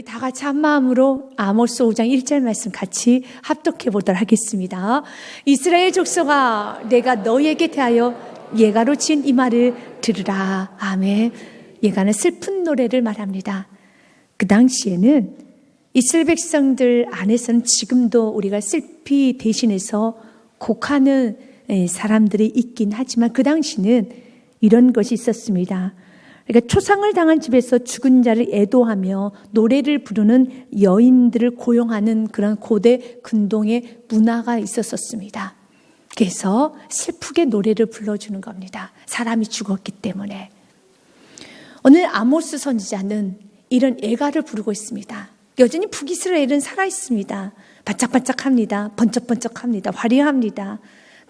우리 다 같이 한 마음으로 아모스 5장 1절 말씀 같이 합독해 보도록 하겠습니다. 이스라엘 족속아, 내가 너희에게 대하여 예가로 지은 이 말을 들으라. 아멘. 예가는 슬픈 노래를 말합니다. 그 당시에는 이스라엘 백성들 안에서는 지금도 우리가 슬피 대신해서 곡하는 사람들이 있긴 하지만 그 당시는 이런 것이 있었습니다. 그러니까 초상을 당한 집에서 죽은 자를 애도하며 노래를 부르는 여인들을 고용하는 그런 고대 근동의 문화가 있었습니다. 그래서 슬프게 노래를 불러주는 겁니다. 사람이 죽었기 때문에. 오늘 아모스 선지자는 이런 애가를 부르고 있습니다. 여전히 북이스라엘은 살아있습니다. 반짝반짝합니다. 번쩍번쩍합니다. 화려합니다.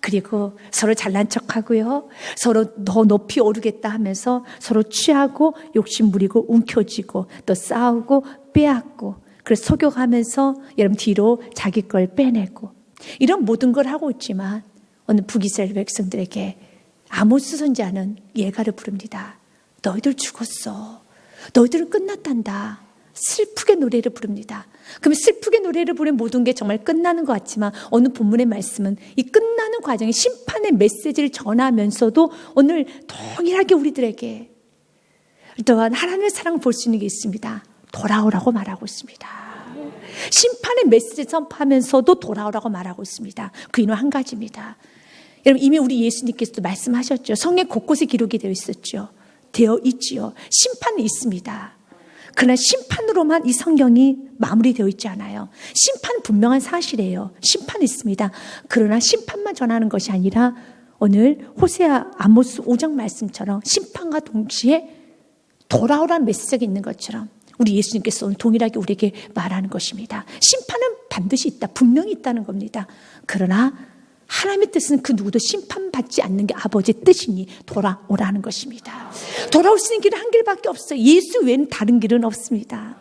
그리고 서로 잘난 척하고요. 서로 더 높이 오르겠다 하면서 서로 취하고 욕심 부리고 움켜쥐고 또 싸우고 빼앗고 그래서 속여가면서 여러분 뒤로 자기 걸 빼내고 이런 모든 걸 하고 있지만 오늘 북이스라엘 백성들에게 아모스 선지자는 예가를 부릅니다. 너희들 죽었어. 너희들은 끝났단다. 슬프게 노래를 부릅니다. 그러면 슬프게 노래를 부르는 모든 게 정말 끝나는 것 같지만 오늘 본문의 말씀은 이 끝나는 과정에 심판의 메시지를 전하면서도 오늘 동일하게 우리들에게 또한 하나님의 사랑을 볼 수 있는 게 있습니다. 돌아오라고 말하고 있습니다. 심판의 메시지를 선포하면서도 돌아오라고 말하고 있습니다. 그 이유는 한 가지입니다. 여러분 이미 우리 예수님께서도 말씀하셨죠. 성경 곳곳에 기록이 되어 있었죠. 되어 있지요. 심판은 있습니다. 그러나 심판으로만 이 성경이 마무리되어 있지 않아요. 심판은 분명한 사실이에요. 심판이 있습니다. 그러나 심판만 전하는 것이 아니라 오늘 호세아 아모스 5장 말씀처럼 심판과 동시에 돌아오라는 메시지가 있는 것처럼 우리 예수님께서 오늘 동일하게 우리에게 말하는 것입니다. 심판은 반드시 있다. 분명히 있다는 겁니다. 그러나 하나님의 뜻은 그 누구도 심판받지 않는 게 아버지의 뜻이니 돌아오라는 것입니다. 돌아올 수 있는 길은 한 길밖에 없어요. 예수 외에는 다른 길은 없습니다.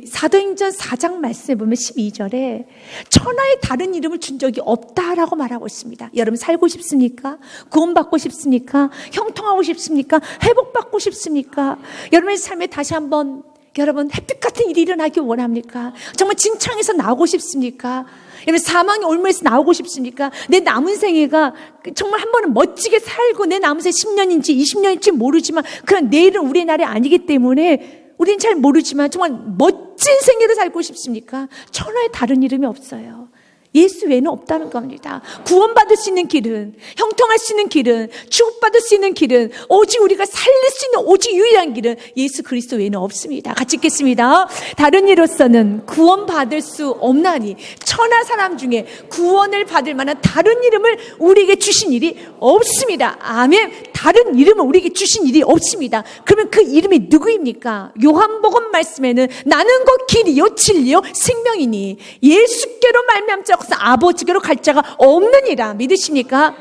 사도행전 4장 말씀에 보면 12절에 천하의 다른 이름을 준 적이 없다라고 말하고 있습니다. 여러분 살고 싶습니까? 구원받고 싶습니까? 형통하고 싶습니까? 회복받고 싶습니까? 여러분의 삶에 다시 한번 여러분 햇빛 같은 일이 일어나기 원합니까? 정말 진창에서 나오고 싶습니까? 여러분 사망의 올무에서 나오고 싶습니까? 내 남은 생애가 정말 한 번은 멋지게 살고 내 남은 생애 10년인지 20년인지 모르지만 그런 내일은 우리의 날이 아니기 때문에 우리는 잘 모르지만 정말 멋진 생애를 살고 싶습니까? 천하에 다른 이름이 없어요. 예수 외에는 없다는 겁니다. 구원받을 수 있는 길은, 형통할 수 있는 길은, 축복받을 수 있는 길은, 오직 우리가 살릴 수 있는 오직 유일한 길은 예수 그리스도 외에는 없습니다. 같이 읽겠습니다. 다른 이로서는 구원받을 수 없나니 천하 사람 중에 구원을 받을 만한 다른 이름을 우리에게 주신 일이 없습니다. 아멘. 다른 이름을 우리에게 주신 일이 없습니다. 그러면 그 이름이 누구입니까? 요한복음 말씀에는 나는 곧 길이요 진리요 생명이니 예수께로 말미암자 아버지께로 갈 자가 없느니라. 믿으십니까?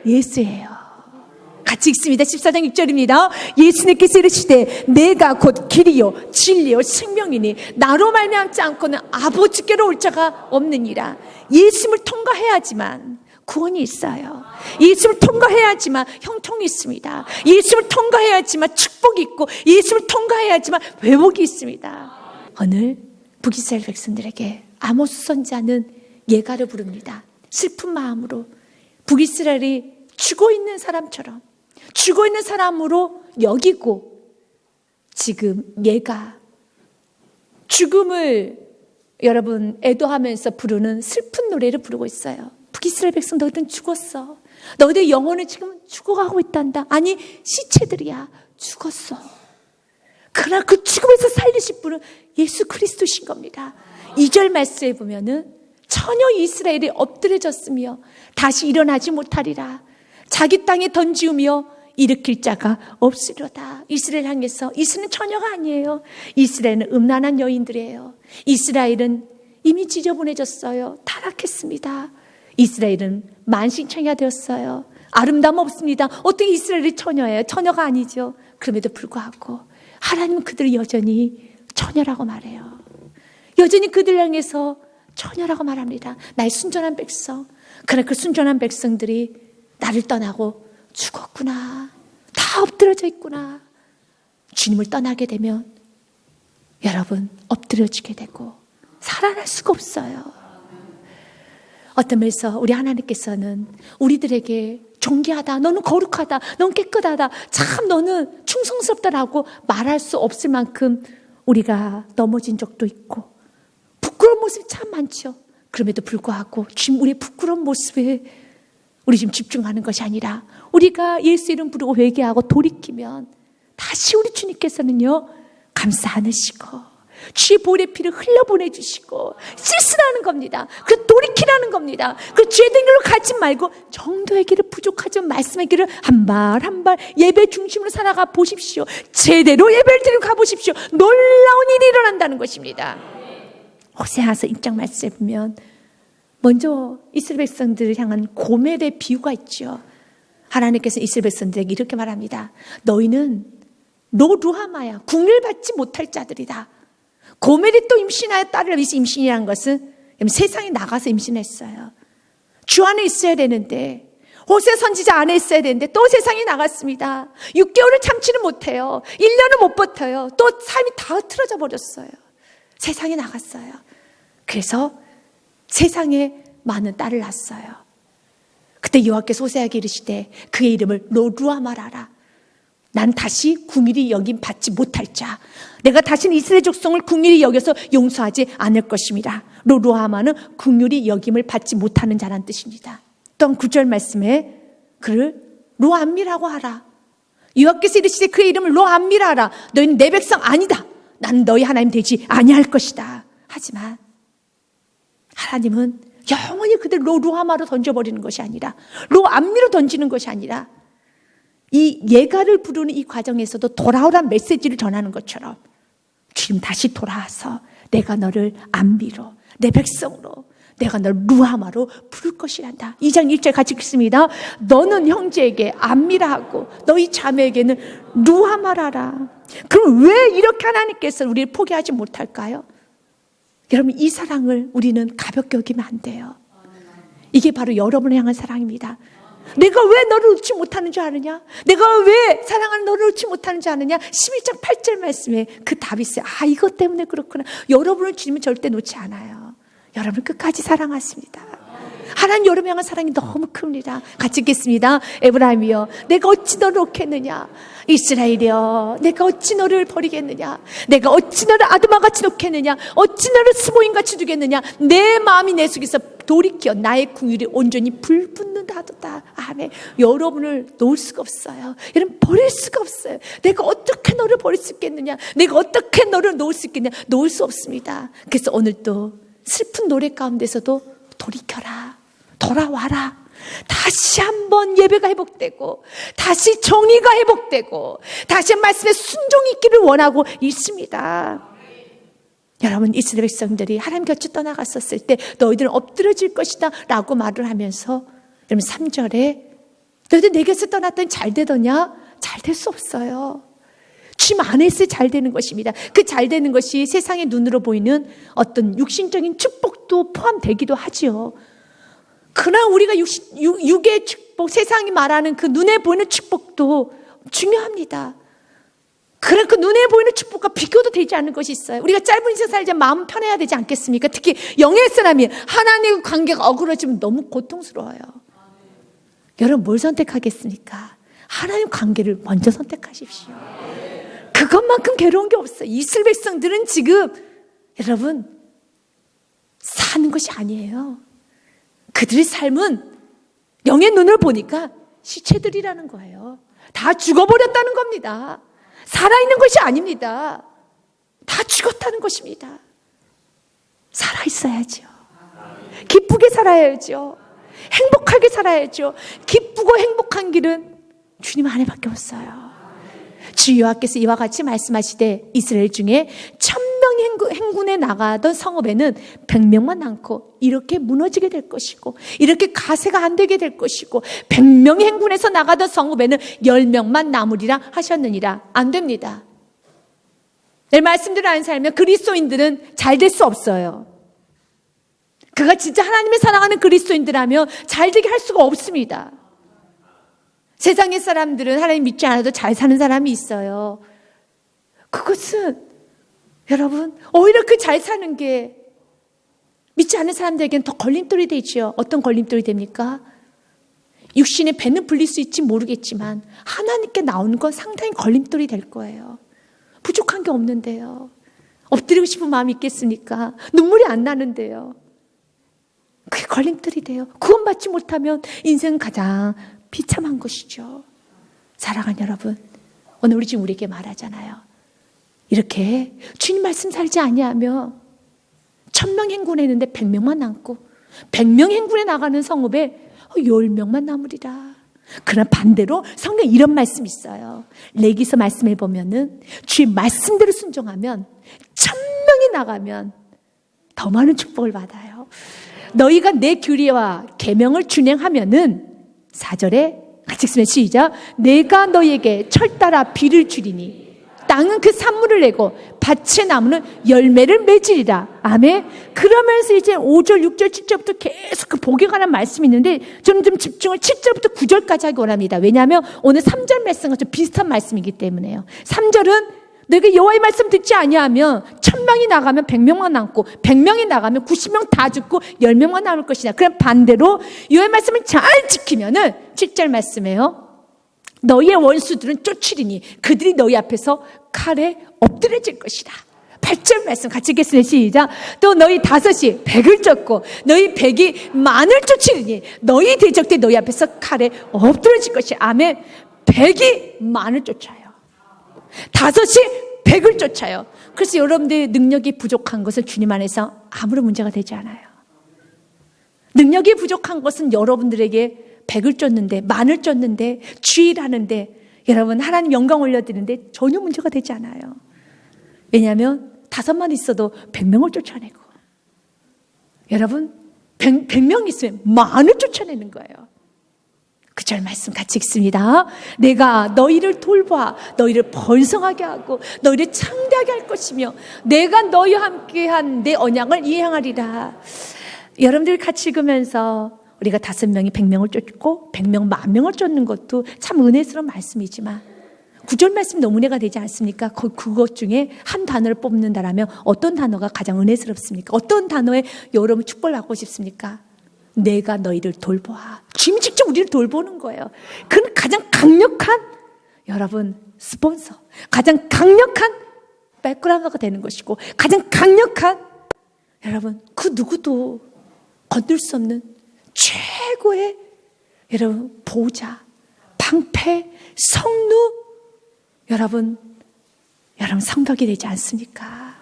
예수예요. 같이 읽습니다. 14장 6절입니다. 예수님께서 이르시되 내가 곧 길이요 진리요 생명이니 나로 말미암지 않고는 아버지께로 올 자가 없느니라. 예수를 통과해야지만 구원이 있어요. 예수를 통과해야지만 형통이 있습니다. 예수를 통과해야지만 축복이 있고 예수를 통과해야지만 회복이 있습니다. 오늘 북이스라엘 백성들에게 아모스 선지자는 예가를 부릅니다. 슬픈 마음으로 북이스라엘이 죽어있는 사람처럼 죽어있는 사람으로 여기고 지금 예가 죽음을 여러분 애도하면서 부르는 슬픈 노래를 부르고 있어요. 북이스라엘 백성 너희들은 죽었어. 너희들의 영혼은 지금 죽어가고 있단다. 아니 시체들이야. 죽었어. 그러나 그 죽음에서 살리실 분은 예수 그리스도신 겁니다. 2절 말씀에 보면은 처녀 이스라엘이 엎드려졌으며 다시 일어나지 못하리라. 자기 땅에 던지우며 일으킬 자가 없으려다. 이스라엘 향해서 이스라엘은 처녀가 아니에요. 이스라엘은 음란한 여인들이에요. 이스라엘은 이미 지저분해졌어요. 타락했습니다. 이스라엘은 만신창이가 되었어요. 아름다움 없습니다. 어떻게 이스라엘이 처녀예요? 처녀가 아니죠. 그럼에도 불구하고 하나님은 그들을 여전히 처녀라고 말해요. 여전히 그들 향해서 처녀라고 말합니다. 나의 순전한 백성. 그러나 그 순전한 백성들이 나를 떠나고 죽었구나. 다 엎드러져 있구나. 주님을 떠나게 되면 여러분 엎드려지게 되고 살아날 수가 없어요. 어떤 면에서 우리 하나님께서는 우리들에게 존귀하다, 너는 거룩하다, 너는 깨끗하다, 참 너는 충성스럽다라고 말할 수 없을 만큼 우리가 넘어진 적도 있고 부끄러운 모습이 참 많죠. 그럼에도 불구하고 지금 우리의 부끄러운 모습에 우리 지금 집중하는 것이 아니라 우리가 예수 이름 부르고 회개하고 돌이키면 다시 우리 주님께서는요 감싸 안으시고 주의 보혈의 피를 흘려보내주시고 씻으라는 겁니다. 그 돌이키라는 겁니다. 그 죄된 길로 가지 말고 정도의 길을 부족하지만 말씀의 길을 한 발 한 발 예배 중심으로 살아가 보십시오. 제대로 예배를 드리고 가보십시오. 놀라운 일이 일어난다는 것입니다. 호세아서 1장 말씀에 보면 먼저 이스라엘 백성들을 향한 고멜의 비유가 있죠. 하나님께서 이스라엘 백성들에게 이렇게 말합니다. 너희는 노루하마야 국률받지 못할 자들이다. 고멜이 또 임신하여 딸을 위해서 임신이라는 것은 세상에 나가서 임신했어요. 주 안에 있어야 되는데 호세 선지자 안에 있어야 되는데 또 세상에 나갔습니다. 6개월을 참지는 못해요. 1년을 못 버텨요. 또 삶이 다 흐트러져 버렸어요. 세상에 나갔어요. 그래서 세상에 많은 딸을 낳았어요. 그때 여호와께서 호세아에게 이르시되 그의 이름을 노루아마라라. 난 다시 궁일이 여김 받지 못할 자, 내가 다시는 이스라엘 족속을 궁일이 여겨서 용서하지 않을 것입니다. 노루아마는 궁일이 여김을 받지 못하는 자란 뜻입니다. 또한 9절 말씀에 그를 로암미라고 하라. 여호와께서 이르시되 그의 이름을 로암미라 하라. 너희는 내 백성 아니다. 나는 너희 하나님 되지 아니할 것이다. 하지만 하나님은 영원히 그들 로루아마로 던져버리는 것이 아니라 로암미로 던지는 것이 아니라 이 예가를 부르는 이 과정에서도 돌아오란 메시지를 전하는 것처럼 지금 다시 돌아와서 내가 너를 암미로 내 백성으로 내가 너를 루아마로 부를 것이란다. 2장 1절 같이 읽습니다. 너는 형제에게 암미라 하고 너희 자매에게는 루아마라라. 그럼 왜 이렇게 하나님께서 우리를 포기하지 못할까요? 여러분 이 사랑을 우리는 가볍게 여기면 안 돼요. 이게 바로 여러분을 향한 사랑입니다. 내가 왜 너를 놓지 못하는 줄 아느냐? 내가 왜 사랑하는 너를 놓지 못하는 줄 아느냐? 11장 8절 말씀에 그 답이 있어요. 아, 이것 때문에 그렇구나. 여러분을 주님은 절대 놓지 않아요. 여러분을 끝까지 사랑하십니다. 하나님 여러분을 향한 사랑이 너무 큽니다. 같이 읽겠습니다. 에브라임이여 내가 어찌 너를 놓겠느냐? 이스라엘이여 내가 어찌 너를 버리겠느냐? 내가 어찌 너를 아드마같이 놓겠느냐? 어찌 너를 스모인같이 두겠느냐? 내 마음이 내 속에서 돌이켜 나의 궁율이 온전히 불붙는다 하도다. 아멘. 여러분을 놓을 수가 없어요. 여러분 버릴 수가 없어요. 내가 어떻게 너를 버릴 수 있겠느냐? 내가 어떻게 너를 놓을 수 있겠느냐? 놓을 수 없습니다. 그래서 오늘 또 슬픈 노래 가운데서도 돌이켜라. 돌아와라. 다시 한번 예배가 회복되고 다시 정의가 회복되고 다시 말씀에 순종이 있기를 원하고 있습니다. 여러분 이스라엘 백성들이 하나님 곁을 떠나갔었을 때 너희들은 엎드려질 것이다 라고 말을 하면서 여러분 3절에 너희들 내 곁을 떠났더니 잘 되더냐? 잘 될 수 없어요. 주님 안에 있어야 잘 되는 것입니다. 그 잘 되는 것이 세상의 눈으로 보이는 어떤 육신적인 축복도 포함되기도 하지요. 그러나 우리가 육의 축복, 세상이 말하는 그 눈에 보이는 축복도 중요합니다. 그런 그 눈에 보이는 축복과 비교도 되지 않는 것이 있어요. 우리가 짧은 인생 살자 마음 편해야 되지 않겠습니까? 특히 영의 사람이 하나님과 관계가 어그러지면 너무 고통스러워요. 여러분 뭘 선택하겠습니까? 하나님 관계를 먼저 선택하십시오. 그것만큼 괴로운 게 없어요. 이스라엘 백성들은 지금 여러분 사는 것이 아니에요. 그들의 삶은 영의 눈을 보니까 시체들이라는 거예요. 다 죽어버렸다는 겁니다. 살아있는 것이 아닙니다. 다 죽었다는 것입니다. 살아있어야죠. 기쁘게 살아야죠. 행복하게 살아야죠. 기쁘고 행복한 길은 주님 안에밖에 없어요. 주 여호와께서 이와 같이 말씀하시되 이스라엘 중에 1000명 행군에 나가던 성읍에는 100명만 남고 이렇게 무너지게 될 것이고 이렇게 가세가 안 되게 될 것이고 100명의 행군에서 나가던 성읍에는 10명만 남으리라 하셨느니라. 안 됩니다. 내 말씀대로 안 살면 그리스도인들은 잘 될 수 없어요. 그가 진짜 하나님을 사랑하는 그리스도인들이라면 잘 되게 할 수가 없습니다. 세상의 사람들은 하나님 믿지 않아도 잘 사는 사람이 있어요. 그것은 여러분, 오히려 그 잘 사는 게 믿지 않는 사람들에게는 더 걸림돌이 되지요. 어떤 걸림돌이 됩니까? 육신의 배는 불릴 수 있지 모르겠지만 하나님께 나오는 건 상당히 걸림돌이 될 거예요. 부족한 게 없는데요. 엎드리고 싶은 마음이 있겠습니까? 눈물이 안 나는데요. 그게 걸림돌이 돼요. 구원받지 못하면 인생은 가장 비참한 것이죠. 사랑하는 여러분, 오늘 우리 지금 우리에게 말하잖아요. 이렇게 주님 말씀 살지 아니하며 1000명 행군했는데 100명만 남고 100명 행군에 나가는 성읍에 10명만 남으리라. 그러나 반대로 성경에 이런 말씀이 있어요. 레위기서 말씀에 보면은 주의 말씀대로 순종하면 1000명이 나가면 더 많은 축복을 받아요. 너희가 내 규례와 계명을 준행하면은 4절에 같이 읽으면 시작. 내가 너희에게 철 따라 비를 주리니 땅은 그 산물을 내고 밭의 나무는 열매를 맺으리라. 아멘. 그러면서 이제 5절, 6절, 7절부터 계속 그 복에 관한 말씀이 있는데 저는 좀 집중을 7절부터 9절까지 하기 원합니다. 왜냐하면 오늘 3절 말씀과 좀 비슷한 말씀이기 때문에요. 3절은 너희가 여호와의 말씀 듣지 아니하면 1000명이 나가면 100명만 남고 100명이 나가면 90명 다 죽고 10명만 남을 것이다. 그럼 반대로 여호와의 말씀을 잘 지키면은 7절 말씀이에요. 너희의 원수들은 쫓으리니 그들이 너희 앞에서 칼에 엎드려질 것이다. 8절 말씀 같이 읽겠습니다. 시작. 또 너희 다섯이 100을 쫓고 너희 100이 만을 쫓으리니 너희 대적들 너희 앞에서 칼에 엎드려질 것이다. 아멘. 100이 만을 쫓아요. 다섯이 100을 쫓아요. 그래서 여러분들의 능력이 부족한 것은 주님 안에서 아무런 문제가 되지 않아요. 능력이 부족한 것은 여러분들에게 100을 쫓는데, 만을 쫓는데, 주일하는데, 여러분 하나님 영광 올려드리는데 전혀 문제가 되지 않아요. 왜냐하면 5만 있어도 100명을 쫓아내고, 여러분 100명 있으면 만을 쫓아내는 거예요. 그 절 말씀 같이 읽습니다. 내가 너희를 돌봐 너희를 번성하게 하고 너희를 창대하게 할 것이며 내가 너희와 함께한 내 언약을 이행하리라. 여러분들 같이 읽으면서 우리가 5명이 100명을 쫓고 100명 10,000명을 쫓는 것도 참 은혜스러운 말씀이지만 9절 말씀 너무 은혜가 되지 않습니까? 그것 중에 한 단어를 뽑는다라면 어떤 단어가 가장 은혜스럽습니까? 어떤 단어에 여러분 축복을 받고 싶습니까? 내가 너희를 돌보아. 주님이 직접 우리를 돌보는 거예요. 그건 가장 강력한 여러분 스폰서, 가장 강력한 백그라운드가 되는 것이고 가장 강력한 여러분 그 누구도 건들 수 없는 최고의 여러분 보호자, 방패, 성루, 여러분 성벽이 되지 않습니까?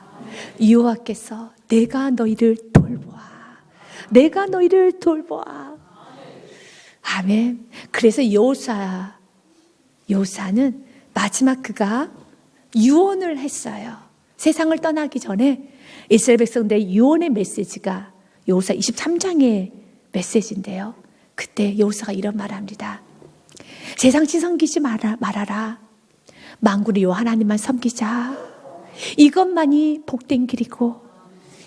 여호와께서 내가 너희를 돌보아. 내가 너희를 돌보아. 아멘. 그래서 여호사는 마지막 그가 유언을 했어요. 세상을 떠나기 전에 이스라엘 백성들의 유언의 메시지가 여호사 23장의 메시지인데요. 그때 여호사가 이런 말을 합니다. 세상신 섬기지 말아라. 만군의 여호와 하나님만 섬기자. 이것만이 복된 길이고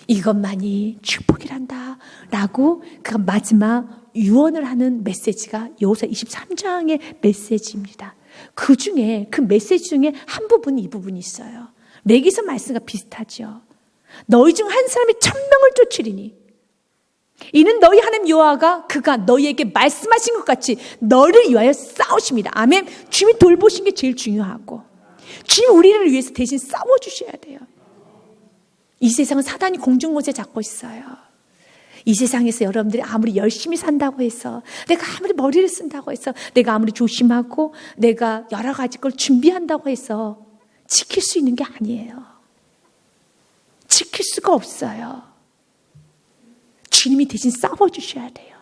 이것만이 축복이란다 라고 그 마지막 유언을 하는 메시지가 여호사 23장의 메시지입니다. 그 중에 그 메시지 중에 한 부분이 이 부분이 있어요. 레위기서 말씀과 비슷하죠. 너희 중 한 사람이 1000명을 쫓으리니 이는 너희 하나님 여호와가 그가 너희에게 말씀하신 것 같이 너를 위하여 싸우십니다. 아멘. 주님이 돌보신 게 제일 중요하고 주님 우리를 위해서 대신 싸워주셔야 돼요. 이 세상은 사단이 공중곳에 잡고 있어요. 이 세상에서 여러분들이 아무리 열심히 산다고 해서 내가 아무리 머리를 쓴다고 해서 내가 아무리 조심하고 내가 여러 가지 걸 준비한다고 해서 지킬 수 있는 게 아니에요. 지킬 수가 없어요. 주님이 대신 싸워주셔야 돼요.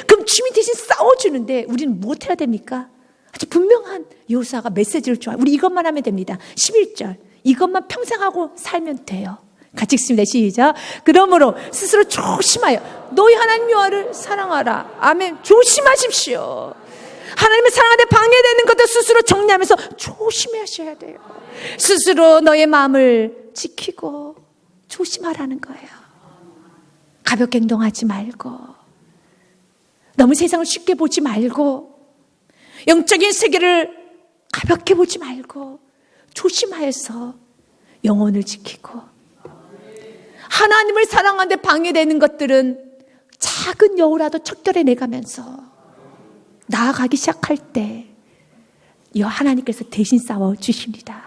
그럼 주님이 대신 싸워주는데 우리는 무엇 해야 됩니까? 아주 분명한 여호사가 메시지를 줘요. 우리 이것만 하면 됩니다. 11절 이것만 평생 하고 살면 돼요. 같이 읽습니다. 시작. 그러므로 스스로 조심하여 너희 하나님 여호와를 사랑하라. 아멘. 조심하십시오. 하나님을 사랑하는데 방해되는 것도 스스로 정리하면서 조심하셔야 돼요. 스스로 너의 마음을 지키고 조심하라는 거예요. 가볍게 행동하지 말고 너무 세상을 쉽게 보지 말고 영적인 세계를 가볍게 보지 말고 조심하여서 영혼을 지키고, 하나님을 사랑하는데 방해되는 것들은 작은 여우라도 척결해 내가면서 나아가기 시작할 때 하나님께서 대신 싸워 주십니다.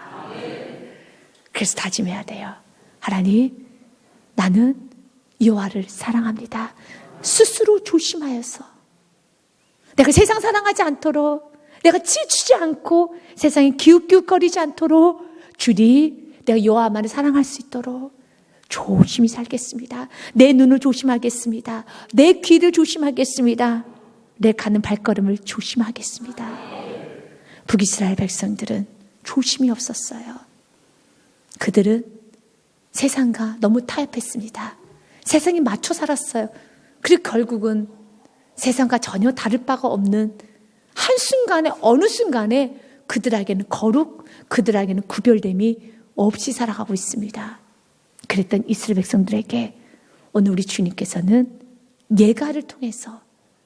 그래서 다짐해야 돼요. 하나님, 나는 여호와를 사랑합니다. 스스로 조심하여서 내가 세상 사랑하지 않도록, 내가 치우치지 않고 세상에 기웃기웃거리지 않도록 주리 내가 여호와만을 사랑할 수 있도록 조심히 살겠습니다. 내 눈을 조심하겠습니다. 내 귀를 조심하겠습니다. 내 가는 발걸음을 조심하겠습니다. 북이스라엘 백성들은 조심이 없었어요. 그들은 세상과 너무 타협했습니다. 세상에 맞춰 살았어요. 그리고 결국은 세상과 전혀 다를 바가 없는 한순간에, 어느 순간에 그들에게는 거룩, 그들에게는 구별됨이 없이 살아가고 있습니다. 그랬던 이스라엘 백성들에게 오늘 우리 주님께서는 예가를 통해서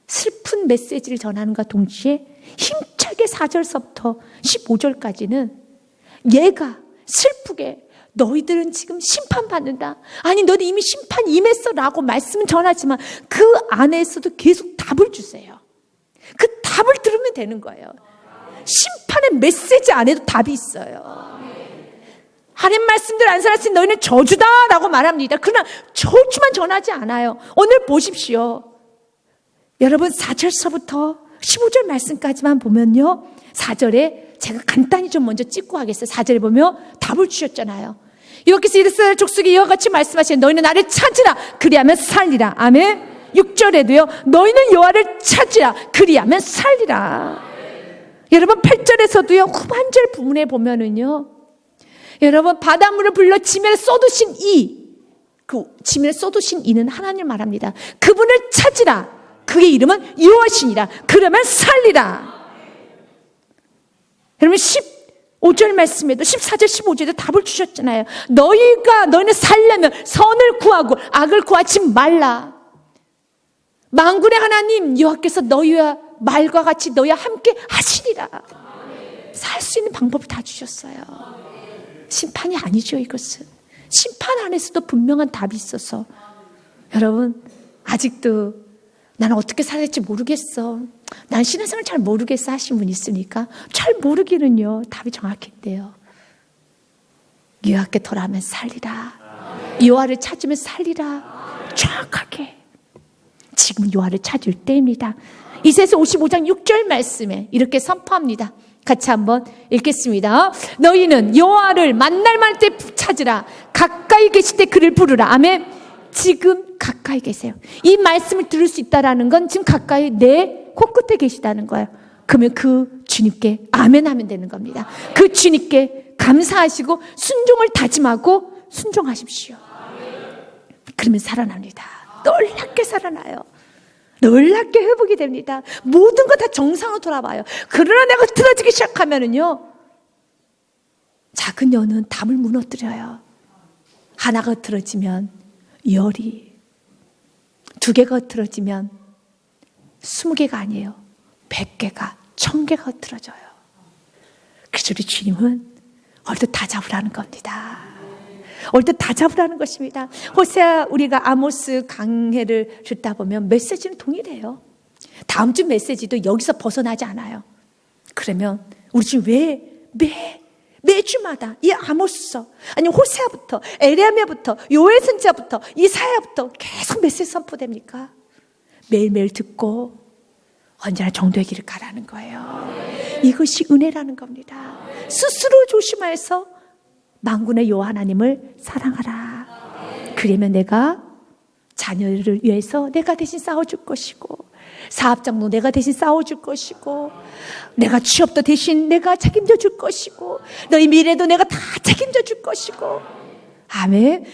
슬픈 메시지를 전하는과 동시에 힘차게 4절서부터 15절까지는 예가 슬프게 너희들은 지금 심판받는다. 아니, 너희들 이미 심판 임했어 라고 말씀은 전하지만 그 안에서도 계속 답을 주세요. 그 답을 들으면 되는 거예요. 심판의 메시지 안에도 답이 있어요. 하나님 말씀들 안 살았으니 너희는 저주다 라고 말합니다. 그러나 저주만 전하지 않아요. 오늘 보십시오. 여러분 4절서부터 15절 말씀까지만 보면요, 4절에 제가 간단히 좀 먼저 찍고 하겠어요. 4절에 보면 답을 주셨잖아요. 여호와께서 이스라엘 족속에 이와 같이 말씀하시니 너희는 나를 찾으라 그리하면 살리라. 아멘. 6절에도요, 너희는 여호와를 찾으라 그리하면 살리라. 여러분 8절에서도요, 후반절 부분에 보면은요, 여러분 바닷물을 불러 지면에 쏟으신 그 지면에 쏟으신 이는 하나님을 말합니다. 그분을 찾으라. 그의 이름은 여호와시니라. 그러면 살리라. 여러분 15절 말씀에도 14절 15절에도 답을 주셨잖아요. 너희는 살려면 선을 구하고 악을 구하지 말라. 만군의 하나님 여호와께서 너희와 말과 같이 너희와 함께 하시리라. 살 수 있는 방법을 다 주셨어요. 심판이 아니죠. 이것은 심판 안에서도 분명한 답이 있어서, 여러분 아직도 나는 어떻게 살아야 될지 모르겠어, 난 신앙생활 잘 모르겠어 하신 분 있으니까, 잘 모르기는요 답이 정확히 있대요. 여호와께 돌아오면 살리라. 여호와를 찾으면 살리라. 정확하게 지금 여호와를 찾을 때입니다. 이사야서 55장 6절 말씀에 이렇게 선포합니다. 같이 한번 읽겠습니다. 너희는 여호와를 만날 만할 때 찾으라. 가까이 계실 때 그를 부르라. 아멘. 지금 가까이 계세요. 이 말씀을 들을 수 있다는 건 지금 가까이 내 코끝에 계시다는 거예요. 그러면 그 주님께 아멘 하면 되는 겁니다. 그 주님께 감사하시고 순종을 다짐하고 순종하십시오. 그러면 살아납니다. 놀랍게 살아나요. 놀랍게 회복이 됩니다. 모든 거 다 정상으로 돌아봐요. 그러나 내가 틀어지기 시작하면은요, 작은 여는 담을 무너뜨려요. 하나가 틀어지면 열이, 2개가 틀어지면 20개가 아니에요. 100개가, 1000개가 틀어져요. 그래서 우리 주님은 오늘도 다 잡으라는 겁니다. 오늘도 다 잡으라는 것입니다. 호세아, 우리가 아모스 강해를 듣다 보면 메시지는 동일해요. 다음 주 메시지도 여기서 벗어나지 않아요. 그러면 우리 지금 왜 매주마다 이 아모스서, 아니 호세아부터 에레미야부터 요엘 선지자부터 이사야부터 계속 메시지 선포됩니까? 매일매일 듣고 언제나 정도의 길을 가라는 거예요. 이것이 은혜라는 겁니다. 스스로 조심해서 만군의 여호와 하나님을 사랑하라. 그러면 내가 자녀를 위해서 내가 대신 싸워줄 것이고, 사업장도 내가 대신 싸워줄 것이고, 내가 취업도 대신 내가 책임져 줄 것이고, 너희 미래도 내가 다 책임져 줄 것이고. 아멘.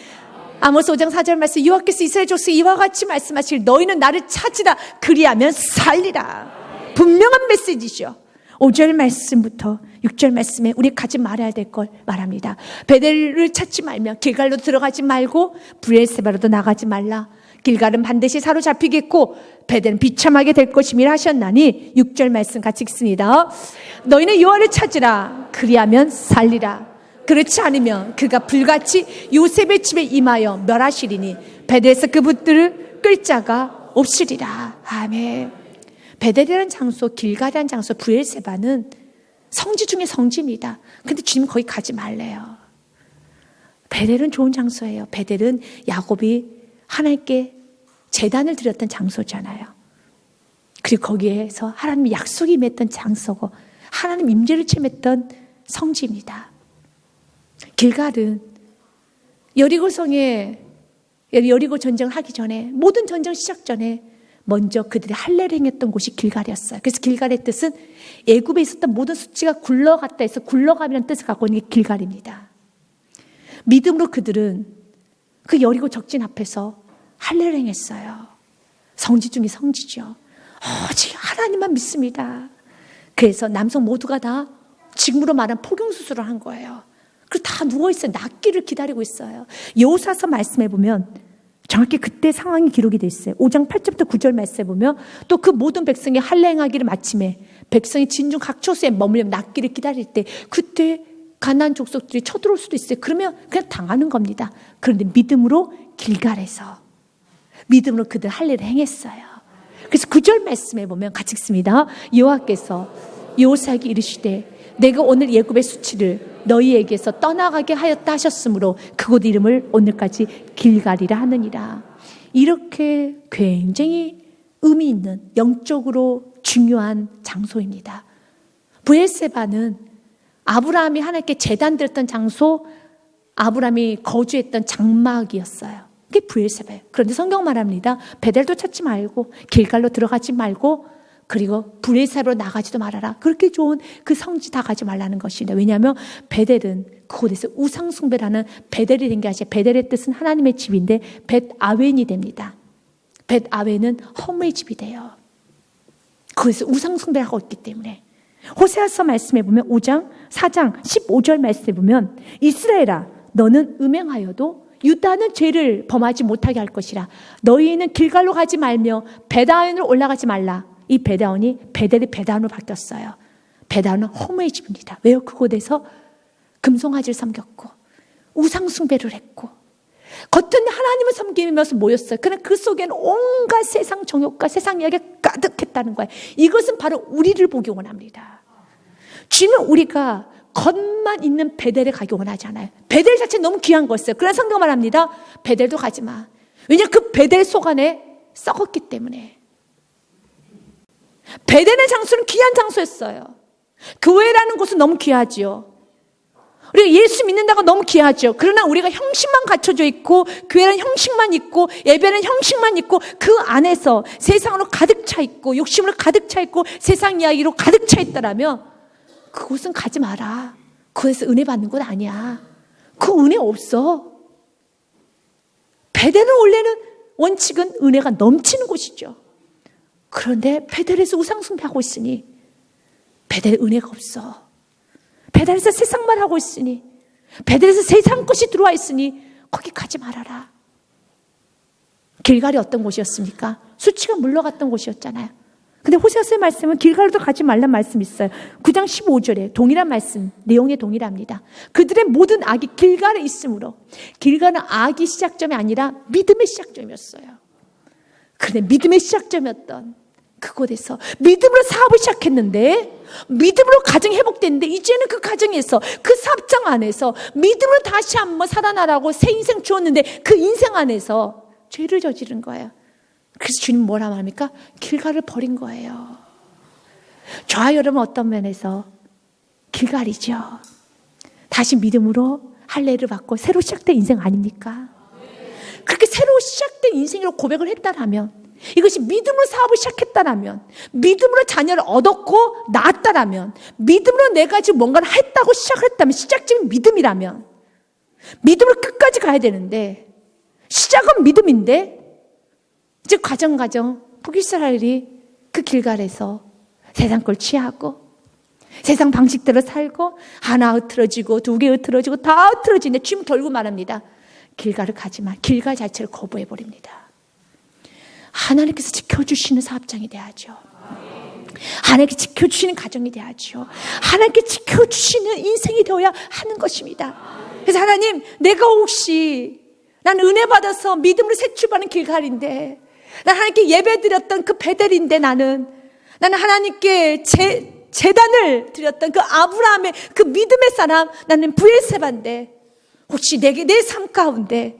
아모스 5장 4절 말씀, 여호와께서 이스라엘 족속에 이와 같이 말씀하시길 너희는 나를 찾으라 그리하면 살리라. 분명한 메시지죠. 5절 말씀부터 6절 말씀에 우리 가지 말아야 될 걸 말합니다. 베델을 찾지 말며 길갈로 들어가지 말고 브엘세바로도 나가지 말라. 길갈은 반드시 사로잡히겠고 베델은 비참하게 될 것임이라 하셨나니. 6절 말씀 같이 읽습니다. 너희는 여호와를 찾으라 그리하면 살리라. 그렇지 않으면 그가 불같이 요셉의 집에 임하여 멸하시리니 베델에서 그분들을 끌 자가 없으리라. 아멘. 베델이라는 장소, 길갈이라는 장소, 브엘세바는 성지 중에 성지입니다. 근데 주님 거기 가지 말래요. 베델은 좋은 장소예요. 베델은 야곱이 하나님께 제단을 드렸던 장소잖아요. 그리고 거기에서 하나님의 약속이 맺던 장소고 하나님 임재를 체험했던 성지입니다. 길갈은 여리고 전쟁을 하기 전에, 모든 전쟁 시작 전에 먼저 그들이 할례를 행했던 곳이 길갈이었어요. 그래서 길갈의 뜻은 애굽에 있었던 모든 수치가 굴러갔다 해서 굴러감이라는 뜻을 갖고 있는 게 길갈입니다. 믿음으로 그들은 그 여리고 적진 앞에서 할례를 행했어요. 성지 중에 성지죠. 오직 하나님만 믿습니다. 그래서 남성 모두가 다 지금으로 말하는 포경수술을 한 거예요. 그리고 다 누워있어요. 낫기를 기다리고 있어요. 여호수아서 말씀해 보면 정확히 그때 상황이 기록이 돼 있어요. 5장 8절부터 9절 말씀해 보면 또 그 모든 백성이 할례 행하기를 마침에 백성이 진중 각 처소에 머물며 낫기를 기다릴 때 그때 가나안 족속들이 쳐들어올 수도 있어요. 그러면 그냥 당하는 겁니다. 그런데 믿음으로 길갈에서 믿음으로 그들 할례를 행했어요. 그래서 9절 말씀해 보면 같이 읽습니다. 여호와께서 여호수아에게 이르시되 내가 오늘 애굽의 수치를 너희에게서 떠나가게 하였다 하셨으므로 그곳 이름을 오늘까지 길갈이라 하느니라. 이렇게 굉장히 의미 있는 영적으로 중요한 장소입니다. 브엘세바는 아브라함이 하나님께 제단 드렸던 장소, 아브라함이 거주했던 장막이었어요. 그게 브엘세바예요. 그런데 성경 말합니다. 베델도 찾지 말고 길갈로 들어가지 말고 그리고 브엘세바로 나가지도 말아라. 그렇게 좋은 그 성지 다 가지 말라는 것입니다. 왜냐하면 베델은 그곳에서 우상 숭배라는 베델이 된 게 아니라 베델의 뜻은 하나님의 집인데 벳아웬이 됩니다. 벳아웬은 허무의 집이 돼요. 그래서 우상 숭배를 하고 있기 때문에 호세아서 말씀해 보면 5장 4장 15절 말씀해 보면 이스라엘아 너는 음행하여도 유다는 죄를 범하지 못하게 할 것이라. 너희는 길갈로 가지 말며 벳아웬으로 올라가지 말라. 이 베델이 베다운으로 바뀌었어요. 베다운은 허무의 집입니다. 왜요? 그곳에서 금송아지를 섬겼고 우상 숭배를 했고 겉은 하나님을 섬기면서 모였어요. 그러나 그 속에는 온갖 세상 정욕과 세상 이야기가 가득했다는 거예요. 이것은 바로 우리를 보기 원합니다. 주님은 우리가 겉만 있는 베델에 가기 원하지 않아요. 베델 자체는 너무 귀한 거였어요. 그러나 성경 말합니다. 베델도 가지 마. 왜냐하면 그 베델 속 안에 썩었기 때문에. 베델의 장소는 귀한 장소였어요. 교회라는 곳은 너무 귀하지요. 우리가 예수 믿는다고 너무 귀하죠. 그러나 우리가 형식만 갖춰져 있고 교회는 형식만 있고 예배는 형식만 있고 그 안에서 세상으로 가득 차 있고 욕심으로 가득 차 있고 세상 이야기로 가득 차 있다라면 그곳은 가지 마라. 그곳에서 은혜 받는 곳 아니야. 그 은혜 없어. 베델은 원래는 원칙은 은혜가 넘치는 곳이죠. 그런데 베델에서 우상 숭배하고 있으니 베델에 은혜가 없어. 베델에서 세상만 하고 있으니 베델에서 세상 것이 들어와 있으니 거기 가지 말아라. 길갈이 어떤 곳이었습니까? 수치가 물러갔던 곳이었잖아요. 근데 호세아서의 말씀은 길갈도 가지 말란 말씀이 있어요. 9장 15절에 동일한 말씀, 내용이 동일합니다. 그들의 모든 악이 길갈에 있으므로 길갈은 악이 시작점이 아니라 믿음의 시작점이었어요. 그런데 믿음의 시작점이었던 그곳에서 믿음으로 사업을 시작했는데 믿음으로 가정이 회복됐는데 이제는 그 가정에서 그 사업장 안에서 믿음으로 다시 한번 살아나라고 새 인생 주었는데 그 인생 안에서 죄를 저지른 거예요. 그래서 주님 뭐라 말합니까? 길갈을 버린 거예요. 저와 여러분 어떤 면에서 길갈이죠. 다시 믿음으로 할례를 받고 새로 시작된 인생 아닙니까? 그렇게 새로 시작된 인생으로 고백을 했다라면 이것이 믿음으로 사업을 시작했다라면 믿음으로 자녀를 얻었고 낳았다라면 믿음으로 내가 지금 뭔가를 했다고 시작을 했다면 시작점이 믿음이라면 믿음으로 끝까지 가야 되는데 시작은 믿음인데 이제 과정 북이스라엘이 그 길갈에서 세상 걸 취하고 세상 방식대로 살고 하나 흐트러지고 두 개 흐트러지고 다 흐트러지는데 주님 결국 말합니다. 길갈을 가지 마. 길갈 자체를 거부해버립니다. 하나님께서 지켜주시는 사업장이 돼야죠. 하나님께 지켜주시는 가정이 돼야죠. 하나님께 지켜주시는 인생이 되어야 하는 것입니다. 그래서 하나님, 내가 혹시 난 은혜 받아서 믿음으로 새 출발하는 길갈인데, 난 하나님께 예배 드렸던 그 베델인데, 나는 하나님께 제단을 드렸던 그 아브라함의 그 믿음의 사람, 나는 브엘세바인데, 혹시 내 삶 가운데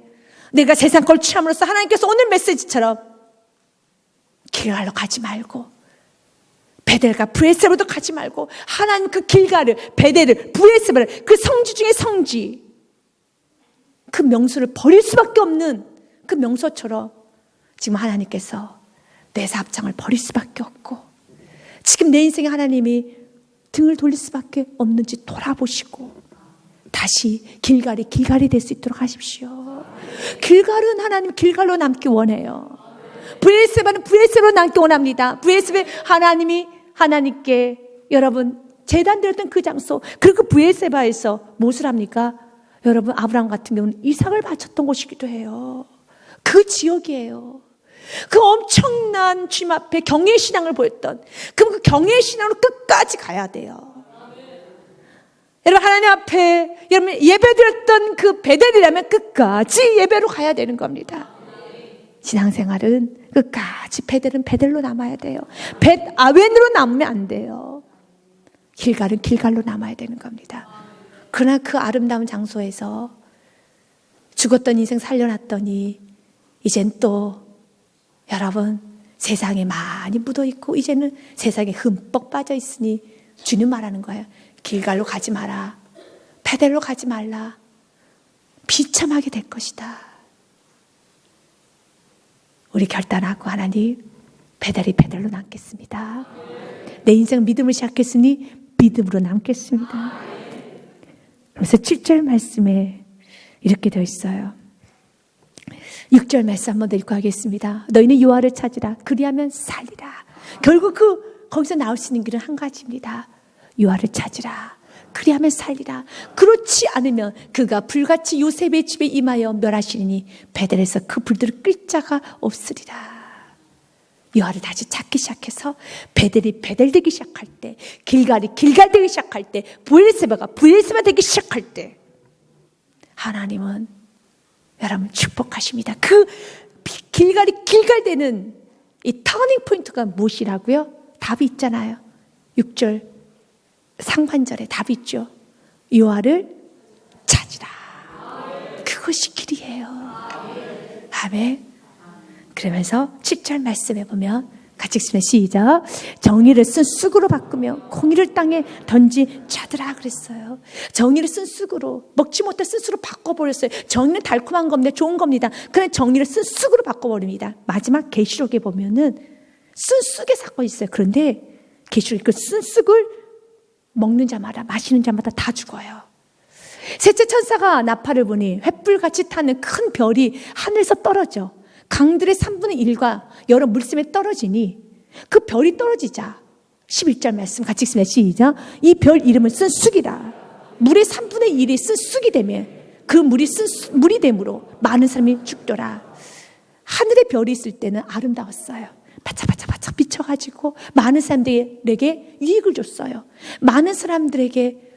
내가 세상 걸 취함으로써 하나님께서 오늘 메시지처럼 길갈로 가지 말고, 베델과 브엘세바로 가지 말고, 하나님 그 길갈을, 베델을, 브엘세바를, 그 성지 중에 성지, 그 명소를 버릴 수밖에 없는 그 명소처럼 지금 하나님께서 내 사업장을 버릴 수밖에 없고, 지금 내 인생에 하나님이 등을 돌릴 수밖에 없는지 돌아보시고 다시 길갈이 될 수 있도록 하십시오. 길갈은 하나님 길갈로 남기 원해요. 브엘세바는 브엘세바로 남기 원합니다. 브엘세바, 하나님이 하나님께 여러분 제단 드렸던 그 장소, 그리고 브엘세바에서 무엇을 합니까? 여러분, 아브라함 같은 경우는 이삭을 바쳤던 곳이기도 해요. 그 지역이에요. 그 엄청난 주님 앞에 경외의 신앙을 보였던, 그럼 그 경외의 신앙으로 끝까지 가야 돼요. 여러분, 하나님 앞에 여러분 예배드렸던 그 베델이라면 끝까지 예배로 가야 되는 겁니다. 신앙생활은 끝까지 베델은 베델로 남아야 돼요. 벳아웬으로 남으면 안 돼요. 길갈은 길갈로 남아야 되는 겁니다. 그러나 그 아름다운 장소에서 죽었던 인생 살려놨더니 이젠 또 여러분 세상에 많이 묻어있고 이제는 세상에 흠뻑 빠져있으니 주님 말하는 거예요. 길갈로 가지 마라. 베델로 가지 말라. 비참하게 될 것이다. 우리 결단하고 하나님, 베델이 베델로 남겠습니다. 내 인생 믿음을 시작했으니 믿음으로 남겠습니다. 그래서 7절 말씀에 이렇게 되어 있어요. 6절 말씀 한번 더 읽고 하겠습니다. 너희는 여호와를 찾으라. 그리하면 살리라. 결국 거기서 나올 수 있는 길은 한 가지입니다. 여호와를 찾으라. 그리하면 살리라. 그렇지 않으면 그가 불같이 요셉의 집에 임하여 멸하시리니 베델에서 그 불들을 끌 자가 없으리라. 여호와를 다시 찾기 시작해서 베델이 베델 되기 시작할 때, 길갈이 길갈 되기 시작할 때, 브엘세바가 브엘세바 되기 시작할 때 하나님은 여러분 축복하십니다. 그 길갈이 길갈 되는 이 터닝 포인트가 무엇이라고요? 답이 있잖아요. 6절 상반절에 답이 있죠. 여호와를 찾으라. 그것이 길이에요. 아멘. 그러면서 7절 말씀해 보면 같이 읽으면 시작. 정의를 쓴 쑥으로 바꾸며 공의를 땅에 던지 자들아 그랬어요. 정의를 쓴 쑥으로, 먹지 못할 쓴 쑥으로 바꿔버렸어요. 정의는 달콤한 겁니다. 좋은 겁니다. 그런데 정의를 쓴 쑥으로 바꿔버립니다. 마지막 계시록에 보면은 쓴 쑥의 사건이 있어요. 그런데 계시록 그 쓴 쑥을 먹는 자마다, 마시는 자마다 다 죽어요. 셋째 천사가 나팔을 보니 횃불같이 타는 큰 별이 하늘에서 떨어져 강들의 3분의 1과 여러 물샘에 떨어지니 그 별이 떨어지자 11절 말씀 같이 읽습니다. 시작. 이 별 이름은 쓴 쑥이라. 물의 3분의 1이 쓴 쑥이 되면 그 물이 쓴 물이 되므로 많은 사람이 죽더라. 하늘에 별이 있을 때는 아름다웠어요. 바짝바짝 비춰가지고 많은 사람들에게 유익을 줬어요. 많은 사람들에게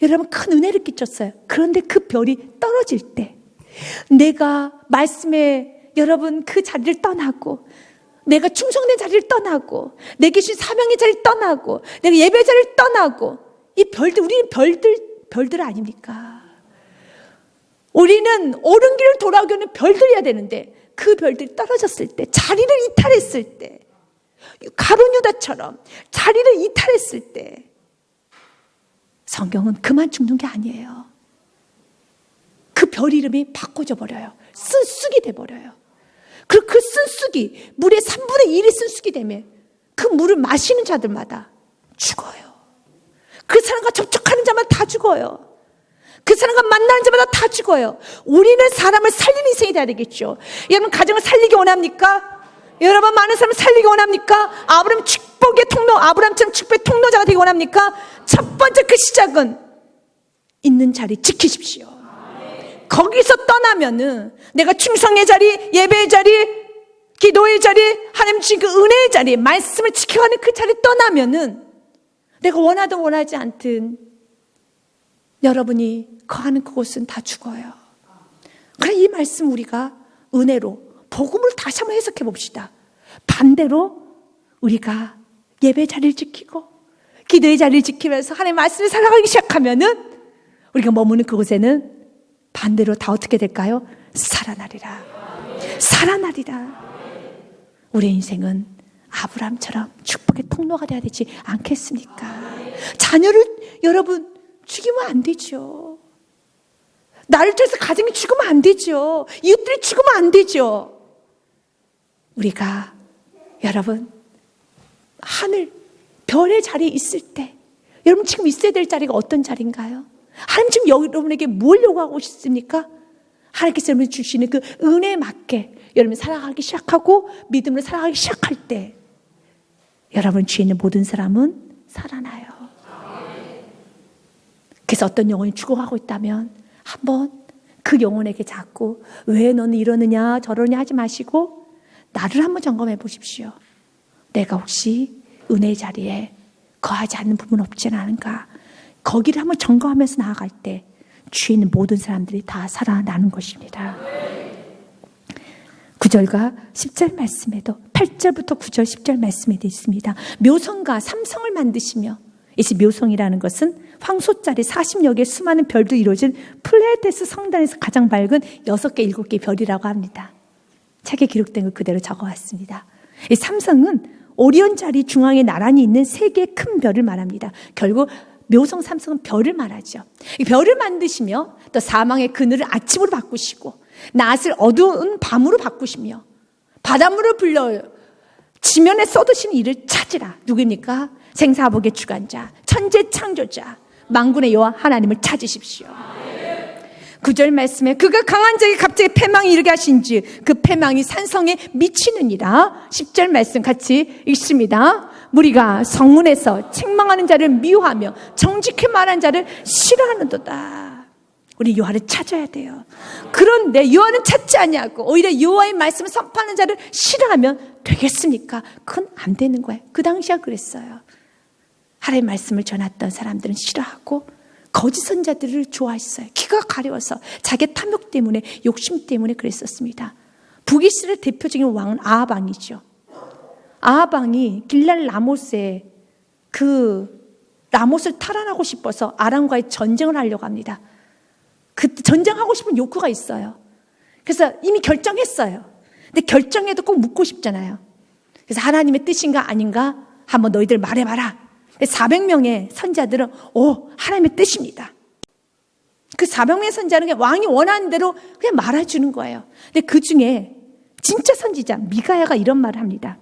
여러분 큰 은혜를 끼쳤어요. 그런데 그 별이 떨어질 때 내가 말씀에 여러분 그 자리를 떠나고, 내가 충성된 자리를 떠나고, 내게 주신 사명의 자리를 떠나고, 내가 예배 자리를 떠나고, 이 별들, 우리는 별들 아닙니까? 우리는 옳은 길을 돌아오기 위한 별들이어야 되는데 그 별들이 떨어졌을 때, 자리를 이탈했을 때, 가룟 유다처럼 자리를 이탈했을 때 성경은 그만 죽는 게 아니에요. 그 별 이름이 바꿔져 버려요. 쓴 쑥이 돼버려요. 그리고 그 쓴 쑥이 물의 3분의 1이 쓴 쑥이 되면 그 물을 마시는 자들마다 죽어요. 그 사람과 접촉하는 자마다 다 죽어요. 그 사람과 만나는 자마다 다 죽어요. 우리는 사람을 살리는 인생이 돼야 되겠죠. 여러분 가정을 살리기 원합니까? 여러분 많은 사람을 살리기 원합니까? 아브라함 축복의 통로, 아브라함처럼 축복의 통로자가 되기 원합니까? 첫 번째 그 시작은 있는 자리 지키십시오. 거기서 떠나면은 내가 충성의 자리, 예배의 자리, 기도의 자리, 하나님 주신 그 은혜의 자리, 말씀을 지켜가는 그 자리에 떠나면은 내가 원하든 원하지 않든 여러분이 거하는 그곳은 다 죽어요. 그래, 이 말씀 우리가 은혜로 복음을 다시 한번 해석해 봅시다. 반대로 우리가 예배 자리를 지키고 기도의 자리를 지키면서 하나님의 말씀을 살아가기 시작하면은 우리가 머무는 그곳에는 반대로 다 어떻게 될까요? 살아나리라. 살아나리라. 우리의 인생은 아브라함처럼 축복의 통로가 되어야 되지 않겠습니까? 자녀를 여러분 죽이면 안 되죠. 나를 통해서 가정이 죽으면 안 되죠. 이웃들이 죽으면 안 되죠. 우리가 여러분 하늘 별의 자리에 있을 때 여러분 지금 있어야 될 자리가 어떤 자리인가요? 하나님 지금 여러분에게 뭘 요구하고 있습니까? 하나님께서 여러분 주시는 그 은혜에 맞게 여러분이 살아가기 시작하고 믿음으로 살아가기 시작할 때 여러분 주위에 있는 모든 사람은 살아나요. 그래서 어떤 영혼이 죽어가고 있다면 한번 그 영혼에게 자꾸 왜 너는 이러느냐 저러느냐 하지 마시고 나를 한번 점검해 보십시오. 내가 혹시 은혜의 자리에 거하지 않는 부분 없지는 않은가? 거기를 한번 점검하면서 나아갈 때 주위에 있는 모든 사람들이 다 살아나는 것입니다. 9절과 10절 말씀에도 8절부터 9절 10절 말씀에 되어 있습니다. 묘성과 삼성을 만드시며, 이 묘성이라는 것은 황소짜리 40여 개의 수많은 별도 이루어진 플레이테스 성단에서 가장 밝은 6개, 7개의 별이라고 합니다. 책에 기록된 걸 그대로 적어왔습니다. 이 삼성은 오리온자리 중앙에 나란히 있는 3개의 큰 별을 말합니다. 결국 묘성 삼성은 별을 말하죠. 이 별을 만드시며 또 사망의 그늘을 아침으로 바꾸시고 낮을 어두운 밤으로 바꾸시며 바닷물을 불러 지면에 쏟으시는 이를 찾으라. 누구입니까? 생사복의 주관자, 천재 창조자, 만군의 여호와 하나님을 찾으십시오. 9절 말씀에 그가 강한 자에게 갑자기 패망이 이르게 하신지 그 패망이 산성에 미치느니라. 10절 말씀 같이 읽습니다. 무리가 성문에서 책망하는 자를 미워하며 정직히 말하는 자를 싫어하는도다. 우리 여호와를 찾아야 돼요. 그런데 여호와는 찾지 아니하고 오히려 여호와의 말씀을 선포하는 자를 싫어하면 되겠습니까? 그건 안 되는 거예요. 그 당시야 그랬어요. 하나님의 말씀을 전했던 사람들은 싫어하고 거짓 선자들을 좋아했어요. 귀가 가려워서 자기 탐욕 때문에 욕심 때문에 그랬었습니다. 북이스라엘 대표적인 왕은 아합 왕이죠. 아합 왕이 길랄 라모스에 그 라못을 탈환하고 싶어서 아람과의 전쟁을 하려고 합니다. 그 전쟁하고 싶은 욕구가 있어요. 그래서 이미 결정했어요. 근데 결정해도 꼭 묻고 싶잖아요. 그래서 하나님의 뜻인가 아닌가 한번 너희들 말해봐라. 400명의 선자들은 하나님의 뜻입니다. 그 400명의 선자는 그냥 왕이 원하는 대로 그냥 말해주는 거예요. 근데 그 중에 진짜 선지자 미가야가 이런 말을 합니다.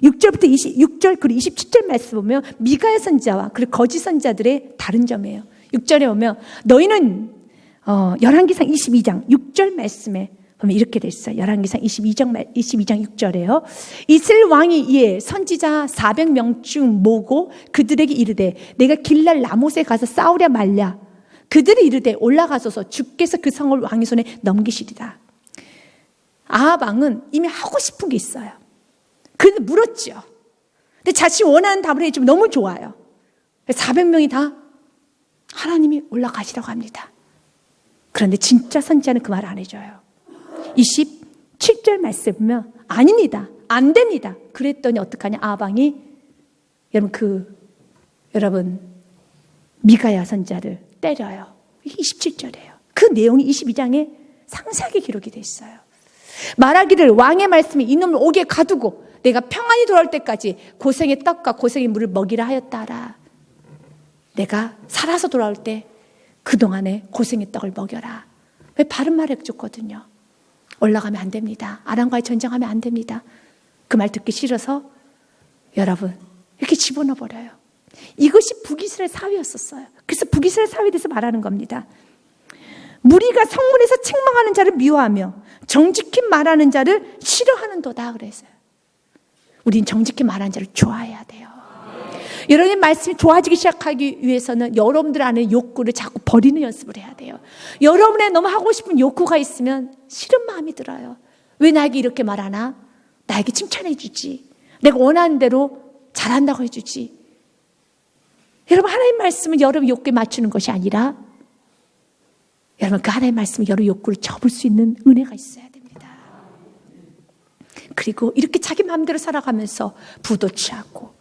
6절부터 26절 그리고 27절 말씀 보면 미가야 선자와 그리고 거짓 선자들의 다른 점이에요. 6절에 보면 너희는 열왕기상 22장 6절 말씀에 보면 이렇게 돼 있어요. 열왕기상 22장 6절에요. 이스라엘 왕이 이에 선지자 400명쯤 모으고 그들에게 이르되 내가 길랄 라못에 가서 싸우랴 말랴. 그들이 이르되 올라가소서 주께서 그 성을 왕의 손에 넘기시리라. 아합 왕은 이미 하고 싶은 게 있어요. 그런데 물었죠. 근데 자신이 원하는 답을 해주면 너무 좋아요. 400명이 다 하나님이 올라가시라고 합니다. 그런데 진짜 선지자는 그 말 안 해줘요. 27절 말씀 보면 아닙니다. 안 됩니다. 그랬더니 어떡하냐. 아합 왕이 여러분 미가야 선지자를 때려요. 이게 27절이에요. 그 내용이 22장에 상세하게 기록이 돼 있어요. 말하기를 왕의 말씀이 이놈을 옥에 가두고 내가 평안히 돌아올 때까지 고생의 떡과 고생의 물을 먹이라 하였다라. 내가 살아서 돌아올 때 그동안에 고생의 떡을 먹여라. 왜 바른 말을 해줬거든요. 올라가면 안 됩니다. 아람과의 전쟁하면 안 됩니다. 그 말 듣기 싫어서 여러분 이렇게 집어넣어버려요. 이것이 북이스라엘 사회였었어요. 그래서 북이스라엘 사회에 대해서 말하는 겁니다. 무리가 성문에서 책망하는 자를 미워하며 정직히 말하는 자를 싫어하는도다 그랬어요. 우린 정직히 말하는 자를 좋아해야 돼요. 여러분의 말씀이 좋아지기 시작하기 위해서는 여러분들 안에 욕구를 자꾸 버리는 연습을 해야 돼요. 여러분의 너무 하고 싶은 욕구가 있으면 싫은 마음이 들어요. 왜 나에게 이렇게 말하나? 나에게 칭찬해 주지. 내가 원하는 대로 잘한다고 해주지. 여러분, 하나님 말씀은 여러분 욕구에 맞추는 것이 아니라 여러분, 그 하나님 말씀은 여러분 욕구를 접을 수 있는 은혜가 있어야 됩니다. 그리고 이렇게 자기 마음대로 살아가면서 부도 취하고,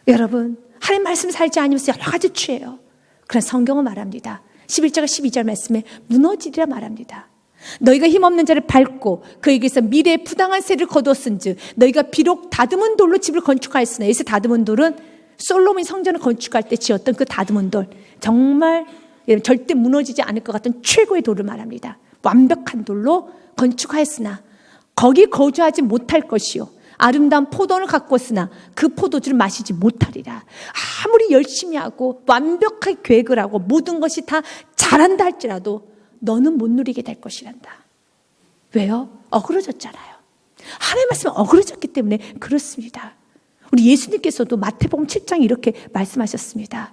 여러분 하나님 말씀 살지 않으면서 여러 가지 취해요. 그런 성경은 말합니다. 11절 12절 말씀에 무너지리라 말합니다. 너희가 힘없는 자를 밟고 그에게서 미래의 부당한 세를 거두었은즉 너희가 비록 다듬은 돌로 집을 건축하였으나, 여기서 다듬은 돌은 솔로몬이 성전을 건축할 때 지었던 그 다듬은 돌, 정말 절대 무너지지 않을 것 같은 최고의 돌을 말합니다. 완벽한 돌로 건축하였으나 거기 거주하지 못할 것이요 아름다운 포도원을 가꾸었으나 그 포도주를 마시지 못하리라. 아무리 열심히 하고 완벽하게 계획을 하고 모든 것이 다 잘한다 할지라도 너는 못 누리게 될 것이란다. 왜요? 어그러졌잖아요. 하나님 말씀은 어그러졌기 때문에 그렇습니다. 우리 예수님께서도 마태복음 7장에 이렇게 말씀하셨습니다.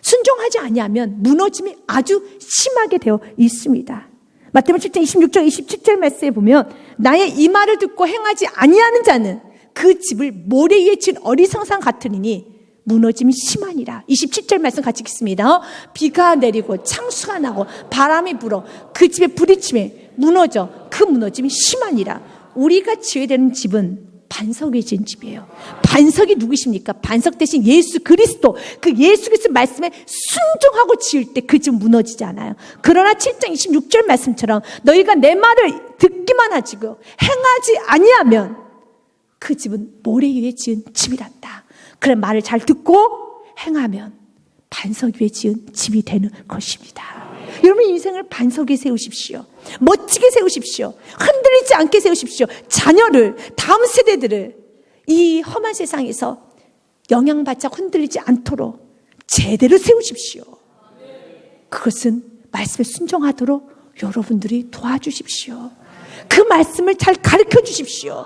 순종하지 아니하면 무너짐이 아주 심하게 되어 있습니다. 마태복음 7장 26절 27절 말씀에 보면 나의 이 말을 듣고 행하지 아니하는 자는 그 집을 모래 위에 친 어리석상 같으니 무너짐이 심하니라. 27절 말씀 같이 읽습니다. 비가 내리고 창수가 나고 바람이 불어 그 집에 불이 치매 무너져 그 무너짐이 심하니라. 우리가 지어야 되는 집은 반석 위에 지은 집이에요. 반석이 누구십니까? 반석 대신 예수 그리스도, 그 예수 그리스도 말씀에 순종하고 지을 때 그 집은 무너지지 않아요. 그러나 7장 26절 말씀처럼 너희가 내 말을 듣기만 하지고 행하지 아니하면 그 집은 모래 위에 지은 집이란다. 그래, 말을 잘 듣고 행하면 반석 위에 지은 집이 되는 것입니다. 여러분 인생을 반석에 세우십시오. 멋지게 세우십시오. 흔들리지 않게 세우십시오. 자녀를, 다음 세대들을 이 험한 세상에서 영향받지 흔들리지 않도록 제대로 세우십시오. 그것은 말씀에 순종하도록 여러분들이 도와주십시오. 그 말씀을 잘 가르쳐 주십시오.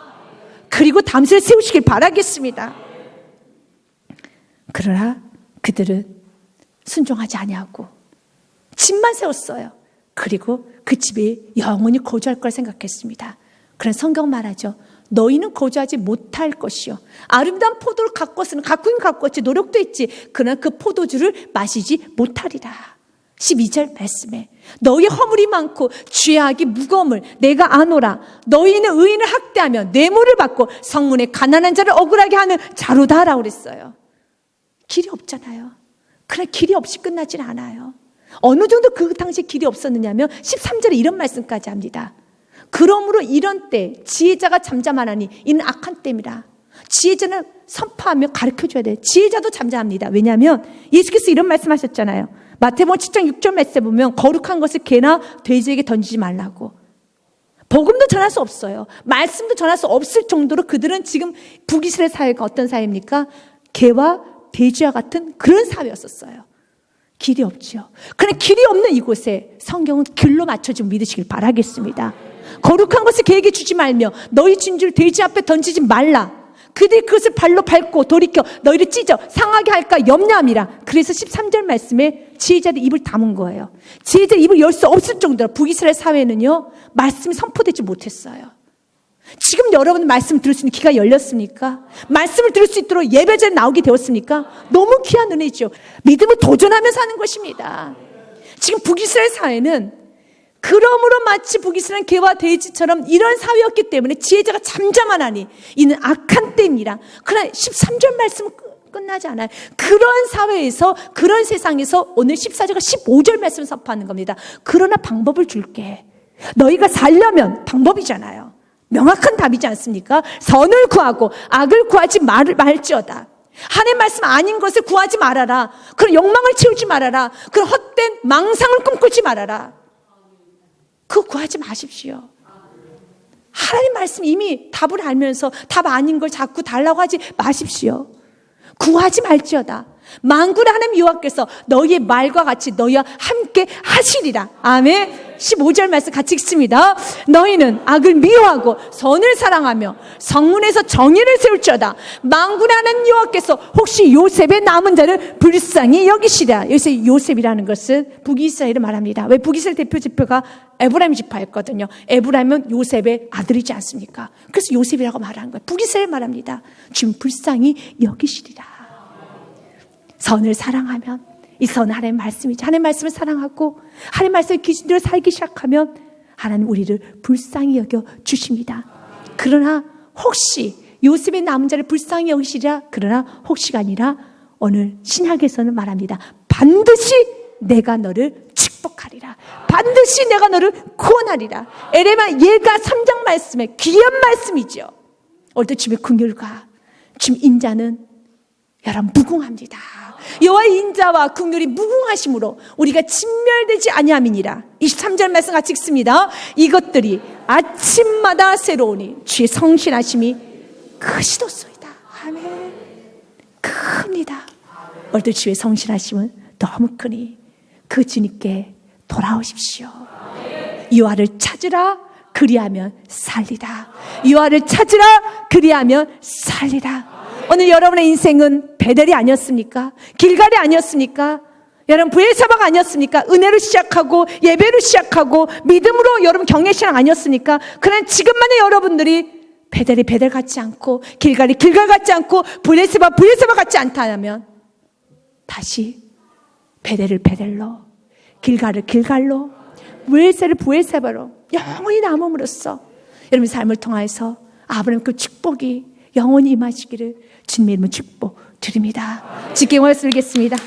그리고 다음 세대 세우시길 바라겠습니다. 그러나 그들은 순종하지 아니하고 집만 세웠어요. 그리고 그 집에 영원히 거주할 걸 생각했습니다. 그런 성경 말하죠. 너희는 거주하지 못할 것이요 아름다운 포도를 가꾸었으나 가꾸긴 가꾸었지 노력도 했지 그러나 그 포도주를 마시지 못하리라. 12절 말씀에 너희 허물이 많고 죄악이 무거움을 내가 아노라. 너희는 의인을 학대하며 뇌물을 받고 성문에 가난한 자를 억울하게 하는 자로다라고 그랬어요. 길이 없잖아요. 그러나 길이 없이 끝나질 않아요. 어느 정도 그 당시에 길이 없었느냐면 13절에 이런 말씀까지 합니다. 그러므로 이런 때 지혜자가 잠잠하나니 이는 악한 때입니다. 지혜자는 선포하며 가르쳐줘야 돼요. 지혜자도 잠잠합니다. 왜냐하면 예수께서 이런 말씀하셨잖아요. 마태복음 7장 6절 말씀에 보면 거룩한 것을 개나 돼지에게 던지지 말라고. 복음도 전할 수 없어요. 말씀도 전할 수 없을 정도로 그들은 지금 북이스라엘 사회가 어떤 사회입니까? 개와 돼지와 같은 그런 사회였었어요. 길이 없죠. 그런데 길이 없는 이곳에 성경은 길로 맞춰주면 믿으시길 바라겠습니다. 거룩한 것을 개에게 주지 말며 너희 진주를 돼지 앞에 던지지 말라. 그들이 그것을 발로 밟고 돌이켜 너희를 찢어 상하게 할까 염려함이라. 그래서 13절 말씀에 지혜자들 입을 다문 거예요. 지혜자들 입을 열 수 없을 정도로 북이스라엘 사회는요 말씀이 선포되지 못했어요. 지금 여러분 말씀 들을 수 있는 귀가 열렸습니까? 말씀을 들을 수 있도록 예배자에 나오게 되었습니까? 너무 귀한 은혜죠. 믿음을 도전하면서 하는 것입니다. 지금 북이스라엘 사회는 그러므로 마치 북이스라엘 개와 돼지처럼 이런 사회였기 때문에 지혜자가 잠잠하나니 이는 악한 때입니다. 그러나 13절 말씀은 끝나지 않아요. 그런 사회에서 그런 세상에서 오늘 14절과 15절 말씀을 선포하는 겁니다. 그러나 방법을 줄게. 너희가 살려면 방법이잖아요. 명확한 답이지 않습니까? 선을 구하고 악을 구하지 말지어다. 하나님 말씀 아닌 것을 구하지 말아라. 그런 욕망을 채우지 말아라. 그런 헛된 망상을 꿈꾸지 말아라. 그거 구하지 마십시오. 하나님 말씀 이미 답을 알면서 답 아닌 걸 자꾸 달라고 하지 마십시오. 구하지 말지어다. 만군의 하나님 여호와께서 너희의 말과 같이 너희와 함께 하시리라. 아멘. 15절 말씀 같이 읽습니다. 너희는 악을 미워하고 선을 사랑하며 성문에서 정의를 세울지어다. 만군의 하나님 여호와께서 혹시 요셉의 남은 자를 불쌍히 여기시랴. 여기서 요셉이라는 것은 북이스라엘을 말합니다. 왜? 북이스라엘 대표 지파가 에브라임 지파였거든요. 에브라임은 요셉의 아들이지 않습니까? 그래서 요셉이라고 말하는 거예요. 북이스라엘 말합니다. 지금 불쌍히 여기시리라. 선을 사랑하면, 이 선은 하나님의 말씀이죠. 하나님의 말씀을 사랑하고 하나님의 말씀을 기준대로 살기 시작하면 하나님 우리를 불쌍히 여겨 주십니다. 그러나 혹시 요셉의 남은 자를 불쌍히 여기시리라. 그러나 혹시가 아니라 오늘 신약에서는 말합니다. 반드시 내가 너를 축복하리라. 반드시 내가 너를 구원하리라. 에레미야 예가 3장 말씀에 귀한 말씀이죠. 오늘도 주의 긍휼과 주의 인자는 여러분 무궁합니다. 여호와의 인자와 긍휼이 무궁하심으로 우리가 진멸되지 아니함이니라. 23절 말씀 같이 읽습니다. 이것들이 아침마다 새로우니 주의 성실하심이 크시도소이다. 아멘. 큽니다. 오늘도 주의 성실하심은 너무 크니 그 주님께 돌아오십시오. 여호와를 찾으라. 그리하면 살리다. 여호와를 찾으라. 그리하면 살리다. 오늘 여러분의 인생은 베델이 아니었습니까? 길갈이 아니었습니까? 여러분 브엘세바가 아니었습니까? 은혜로 시작하고 예배로 시작하고 믿음으로 여러분 경외신앙 아니었습니까? 그러나 지금만의 여러분들이 베델이 베델 같지 않고 길갈이 길갈 같지 않고 브엘세바 브엘세바 같지 않다면 다시 베델을 베델로, 길갈을 길갈로, 브엘세를 브엘세바로 영원히 남음으로써 여러분 삶을 통해서 아브라함 그 축복이 영원히 임하시기를 주님의 이름으로 축복드립니다. 주께 말씀 드리겠습니다.